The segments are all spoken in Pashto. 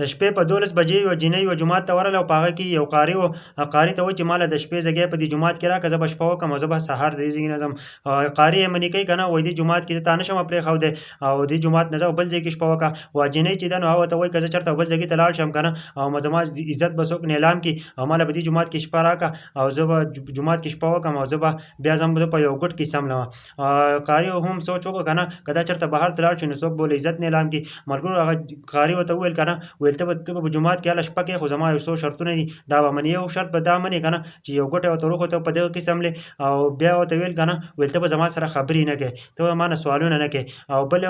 د شپې په 12 بجې یوه جینۍ یوه جومات ته ورغله او په هغه کې یو قاري و. قاري ته وویل چې ماله د شپې ځګی په دې جومات کې راکړه، زه به شپه وکړم او زه به سهار د دې ځای نه ځم. قاري یې منې کوي که نه، وایي دې جومات کې زه تا نه شم پرېښودی او دې جومات نه ځه او بل ځای کې شپه وکړه. وا جینۍ چې ده نو هغه ورته وایي که زه چېرته بل ځای ته لاړ شم که نه او زما عزت به څوک نیلام کړي او ماله به دې جومات کې شپه راکړه او زه به جومات کې شپه وکړم او زه به بیا ځم زه په یو ګوټ کې څملمه. قاري هم سوچ وکړه که نه، که دا چېرته بهر ته لاړ شي نو څوک به ورله عزت نیلام کړي. ملګرو هغه قاري ورته وویل که نه، ویل ته به په جومات کې هله شپه کوې، خو زما یو څو شرطونه دي دا به منې. یو شرط به دا منې که نه چې یو ګوټی ورته وروښوته په دغه کې څملې او بیا ورته ویل که نه، ویل ته به زما سره خبرې نه کوې، ته به ما نه سوالونه نه کوې. او بل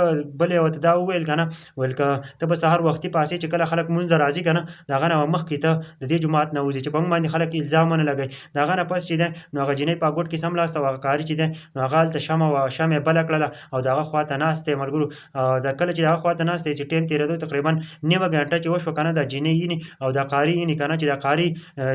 یې ورته دا وویل که نه، ویل که ته به سهار وختي پاڅې چې کله خلک مونځ ته راځي که نه د هغه نه به مخکې ته د دې جومات نه وځې چې په موږ باندې خلک الزام ونه لګوي. د هغه نه پس چې دی نو هغه جینۍ په ګوټ کې څملاست او هغه قاري چې دی نو هغه هلته شمع وه، شمع یې بله کړله او د هغه خوا ته ناست دی. ملګرو د کله چې د هغه خوا ته ناست دی چې ټایم تېرېدو تقریبا نیمه ګنټه چې وشوه که نه، دا جینۍ یینې او دا قاري یینې که نه چې دا قاري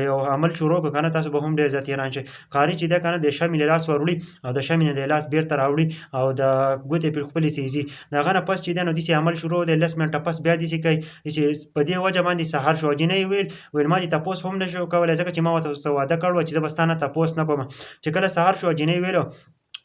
یو عمل شروع کړو که نه، تاسو به هم ډېر زیات حیران شئ. قاري چې دی که نه د شمعې له لاس وروړي او د شمعې نه د لاس بېرته راوړي او د ګوتې پرې خپلې سېزي. د هغه نه پس چې دی نو داسې عمل شروع دی 10 منټه پس بیا داسې کوي چې په دې وجه باندې سهار شو. جینۍ ویل ما دې تپوس هم نه شو کولی ځکه چې ما ورته څه واده کړی وه چې زه به ستا نه تپوس نه کوم. چې کله سهار شو جینۍ ویلو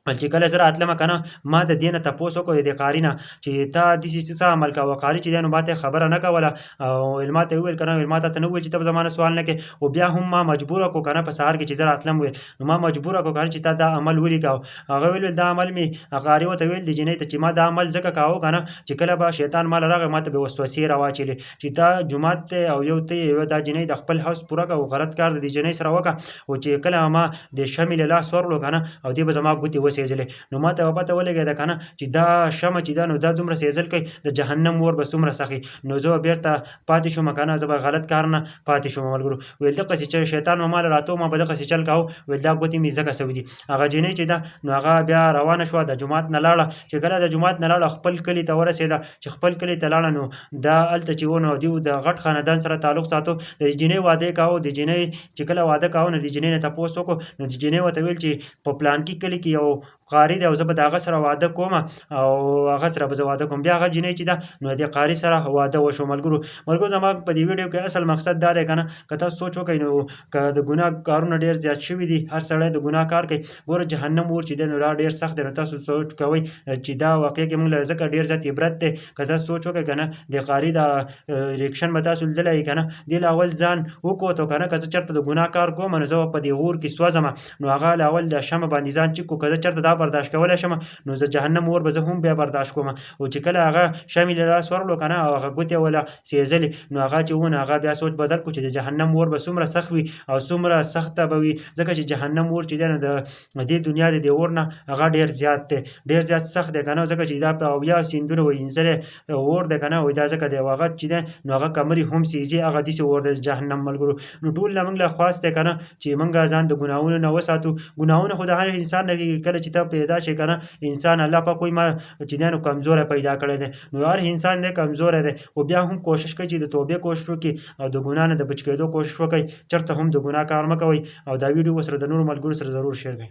چې کله زه راتلمه که نه ما د دې نه تپوس وکړو د دې قاري نه چې تا داسې څه عمل کوه. قاري چې دی نو ما ته خبره نه کوله او ویل ما ته یې وویل که نه، ویل ما ته نه وویل چې ته به زما نه سوال نه کوې. او بیا هم ما مجبوره کړو که نه په سهار کې چې زه راتلم ویل نو ما مجبوره کړو که نه چې تا دا عمل ولې کوه. هغه ویل دا عمل مې قاري ورته ویل د جینۍ ته چې ما دا عمل ځکه کوه که نه چې کله به شیطان ماله راغی ما ته به وسوسې راواچولې چې دا جومات دی او یو ته یې دا جینۍ د خپل حوس پوره کړه او غلط کار د دې جینۍ سره وکړه او چې کله ما د شمعې له لاس ورغلو که نه او دې به زما ګوتې وسېزلې نو ما ته پته ولګېده که نه چې دا شمعه چې ده نو دا دومره سېزل کوي د جهنم اور به څومره سخي. نو زه به بېرته پاتې شوم که نه، زه به غلط کار نه پاتې شوم. ملګرو ویل دقسې چې شیطان به ماله راته ما به دقسې چل کوه. ویل دا ګوتې مې ځکه سوي دي. هغه جینۍ چې ده نو هغه بیا روانه شوه د جومات نه لاړه. چې کله د جومات نه لاړه خپل کلي ته ورسېده. چې خپل کلي ته لاړه نو دا هلته چې و نو دوی د غټ خاندان سره تعلق ساتو. د جینۍ واده یې کاوه. د جینۍ چې کله واده کاوه نو د جینۍ نه تپوس وکړو نو د جینۍ ورته ویل چې په پلانکي کلي کې یو قاري دی او زه به د هغه سره واده کوم او هغه سره به زه واده کوم. بیا هغه جینۍ چې ده نو د قاري سره واده وشو. ملګرو زما په دې ویډیو کې اصل مقصد دا دی که نه، که تاسو سوچ وکئ نو که د ګناه کارونه ډېر زیات شوي دي، هر سړی د ګناه کار کوي. ګوره جهنم اور چې دی نو دا ډېر سخت دی. نو تاسو سوچ کوئ چې دا واقعیا کې موږ له ځکه ډېر زیات عبرت دی. که تاسو سوچ وکئ که نه د قاري دا ریاکشن به تاسو لیدلی که نه، دې له اول ځان وکوتو که نه که زه چېرته د ګناه کار کوم نو زه به په دې اور کې سوځم نو هغه له اول د شمع باندې ځان چیک کړو. که زه چېرته دا برداشت کولی شم نو زه جهنم اور به زه هم بیا برداشت کوم. او چې کله هغه شمعې له لاس ورغلو که نه او هغه ګوتې وله سېزلې نو هغه چې و نو هغه بیا سوچ بدل کړو چې د جهنم اور به څومره سخت وي او څومره سخته به وي. ځکه چې جهنم اور چې دی نو د دې دنیا د دې اور نه هغه ډېر زیات دی، ډېر زیات سخت دی که نه. ځکه چې دا په اویا سیندونه وینځلی اور دی که نه، وایي دا ځکه دی. او هغه چې دی نو هغه کمرې هم سېزي، هغه داسې اور دی جهنم. ملګرو نو ټول نه موږ له خواست دی که نه چې موږ ځان د ګناهونو نه وساتو. ګناهونه خو د هر انسان نه کېږي. کله چې ته پیدا شې که نه انسان الله پاک وایي ما چې دی نو کمزوری پیدا کړی دی. نو هر انسان دی کمزوری دی خو بیا هم کوشش کوي چې د توبې کوشش وکړي او د ګناه نه د بچ کېدو کوشش وکړي. چېرته هم د ګناه کار مه کوئ او دا ویډیو ورسره د نورو ملګرو سره ضرور شیر کړئ.